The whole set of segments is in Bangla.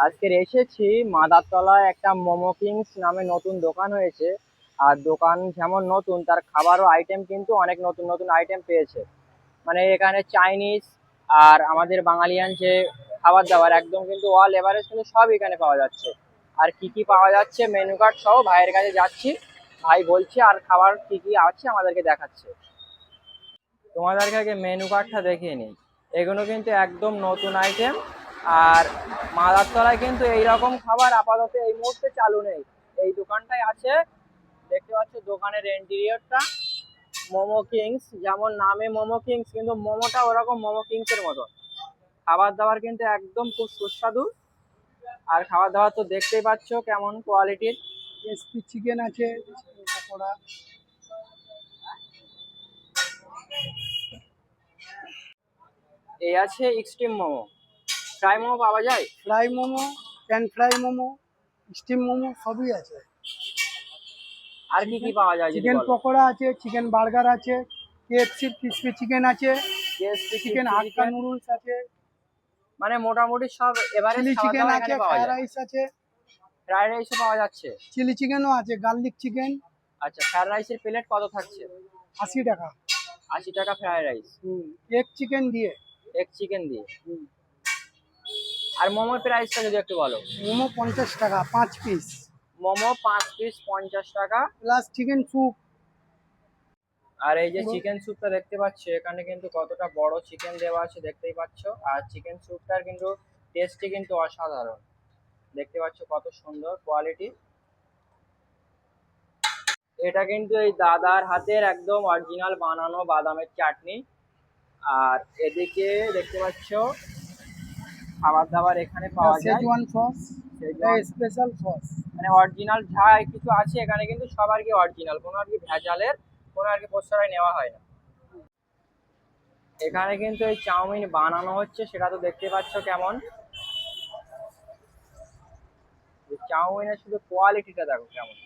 আজকের এসেছি মাদারতলায় একটা মোমো কিংস নামে নতুন দোকান হয়েছে। আর দোকান যেমন নতুন, তার খাবারও আইটেম কিন্তু অনেক নতুন নতুন আইটেম পেয়েছে। মানে এখানে চাইনিজ আর আমাদের বাঙালিয়ান যে খাবার দাবার একদম কিন্তু অল এভারেজ কিন্তু সব এখানে পাওয়া যাচ্ছে। আর কি কি পাওয়া যাচ্ছে মেনু কার্ড সহ ভাইয়ের কাছে যাচ্ছি, ভাই বলছে আর খাবার কি কি আছে আমাদেরকে দেখাচ্ছে। তোমাদেরকে আগে মেনু কার্ডটা দেখিয়ে নিই। এগুলো কিন্তু একদম নতুন আইটেম। আর মাদারতলায় কিন্তু এইরকম খাবার আপাতত এই মুহূর্তে চালু নেই, এই দোকানটাই আছে। দেখতে পাচ্ছ দোকানের ইন্টেরিয়রটা। মোমো কিংস, যেমন নামে মোমো কিংস, কিন্তু মোমোটা ওরকম মোমো কিংস এর মতো। খাবার দাবার কিন্তু একদম খুব সুস্বাদু। আর খাবার দাবার তো দেখতেই পাচ্ছ কেমন কোয়ালিটির। এসপি চিকেন আছে, চিকেন পকোড়া। এই আছে এক্সট্রিম মোমো। ফ্রাই মোমো পাওয়া যায়? Fry momo, pan fry momo, steam momo সবই আছে। আর কি কি পাওয়া যায় যদি চিকেন বলো। পকোড়া আছে, চিকেন বার্গার আছে, কেএফসি ক্রিসপি চিকেন আছে, কেএসপি চিকেন হাক্কা চিকেন, নুডলস আছে, মানে মোটামুটি সব এভারেজ চিলি খাবার চিকেন দাবার আছে, এখানে পাওয়া ফ্রাইড যায়। রাইস আছে, ফ্রাইড রাইসও পাওয়া যাচ্ছে? চিলি চিকেনও আছে, গার্লিক চিকেন। আচ্ছা, ফ্রাইড রাইসের প্লেট কত থাকছে? 80 টাকা। 80 টাকা ফ্রাইড রাইস, এগ চিকেন দিয়ে। এক চিকেন দিয়ে। আর মোমোর প্রাইসটা যদি একটু বলো। মোমো 50 টাকা 5 পিস, মোমো 5 পিস 50 টাকা। Plus chicken soup. আর এই যে চিকেন স্যুপটা দেখতে পাচ্ছ, এখানে কিন্তু কতটা বড় চিকেন দেওয়া আছে দেখতেই পাচ্ছ। আর চিকেন স্যুপটার কিন্তু টেস্টই কিন্তু অসাধারণ। দেখতে পাচ্ছ কত সুন্দর কোয়ালিটি। এটা কিন্তু এই দাদার হাতের একদম অরিজিনাল বানানো বাদামের চাটনি। আর এদিকে দেখতে পাচ্ছ খাবার দাবার এখানে পাওয়া যায়। Schezwan sauce, Schezwan, special sauce. মানে অরিজিনাল যা কিছু আছে এখানে কিন্তু সব আর কি অরিজিনাল, কোনো আর কি ভেজালের কোনো আর কি প্রশ্রয় নেওয়া হয় না। এখানে কিন্তু এই চাউমিন বানানো হচ্ছে, সেটা তো দেখতে পাচ্ছ কেমন। চাউমিনের শুধু কোয়ালিটিটা দেখো কেমন।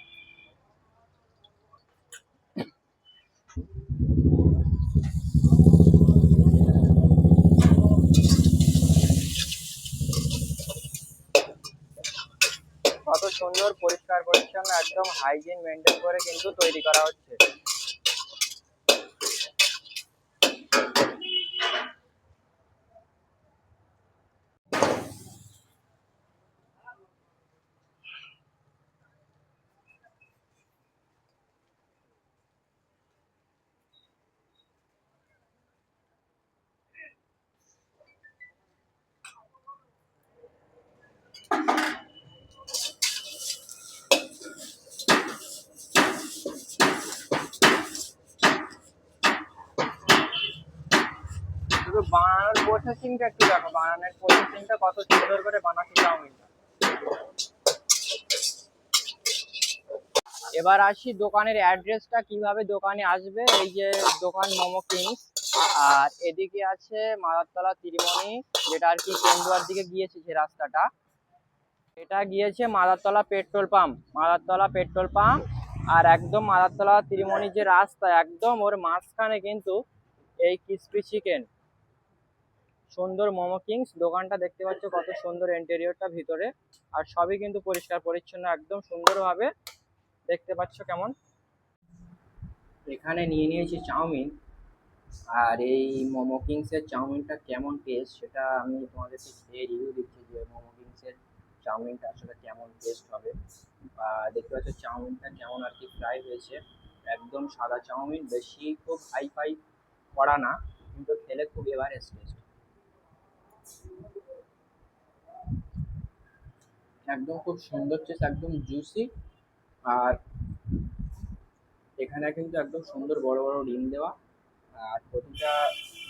কত সুন্দর পরিষ্কার পরিচ্ছন্ন একদম হাইজিন মেনটেন করে কিন্তু তৈরি করা হচ্ছে। শুধু বানানোর প্রসেসিংটা একটু দেখো, বানানোর প্রসেসিংটা কত সুন্দর করে বানাচ্ছে চাউমিনটা। এবার আসি দোকানের অ্যাড্রেসটা, কিভাবে দোকানে আসবে। এই যে দোকান মোমো কিংস, আর এদিকে আছে মাদারতলা ত্রিমণি, যেটা আর কি কেন্দুয়ার দিকে গিয়েছে যে রাস্তাটা, এটা গিয়েছে Madartala petrol pump. Madartala petrol pump আর একদম মাদারতলা ত্রিমণি যে রাস্তা, একদম ওর মাঝখানে কিন্তু এই ক্রিসপি চিকেন সুন্দর মোমো কিংস দোকানটা দেখতে পাচ্ছ, কত সুন্দর ইন্টেরিয়রটা ভিতরে। আর সবই কিন্তু পরিষ্কার পরিচ্ছন্ন একদম সুন্দরভাবে দেখতে পাচ্ছ কেমন। এখানে নিয়ে নিয়েছি চাউমিন। আর এই মোমো কিংসের চাউমিনটা কেমন টেস্ট সেটা আমি তোমাদেরকে খেয়ে রিভিউ দিচ্ছি, যে মোমো কিংসের চাউমিনটা আসলে কেমন টেস্ট হবে। দেখতে পাচ্ছ চাউমিনটা কেমন আর কি ফ্রাই হয়েছে, একদম সাদা চাউমিন, বেশি খুব হাই ফাই করা না, কিন্তু খেলে খুব এভারেজ টেস্ট, একদম খুব সুন্দর টেস্ট, একদম জুসি। আর এখানে কিন্তু একদম সুন্দর বড় বড় ডিম দেওয়া, আর প্রতিটা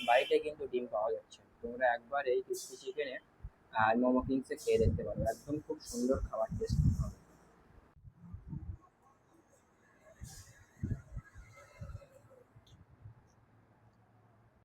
বাইটে কিন্তু ডিম পাওয়া যাচ্ছে। তোমরা একবার এই ক্রিসপি চিকেনে আর মোমো কিংসে খেয়ে দেখতে পারো, একদম খুব সুন্দর খাবার টেস্ট হবে।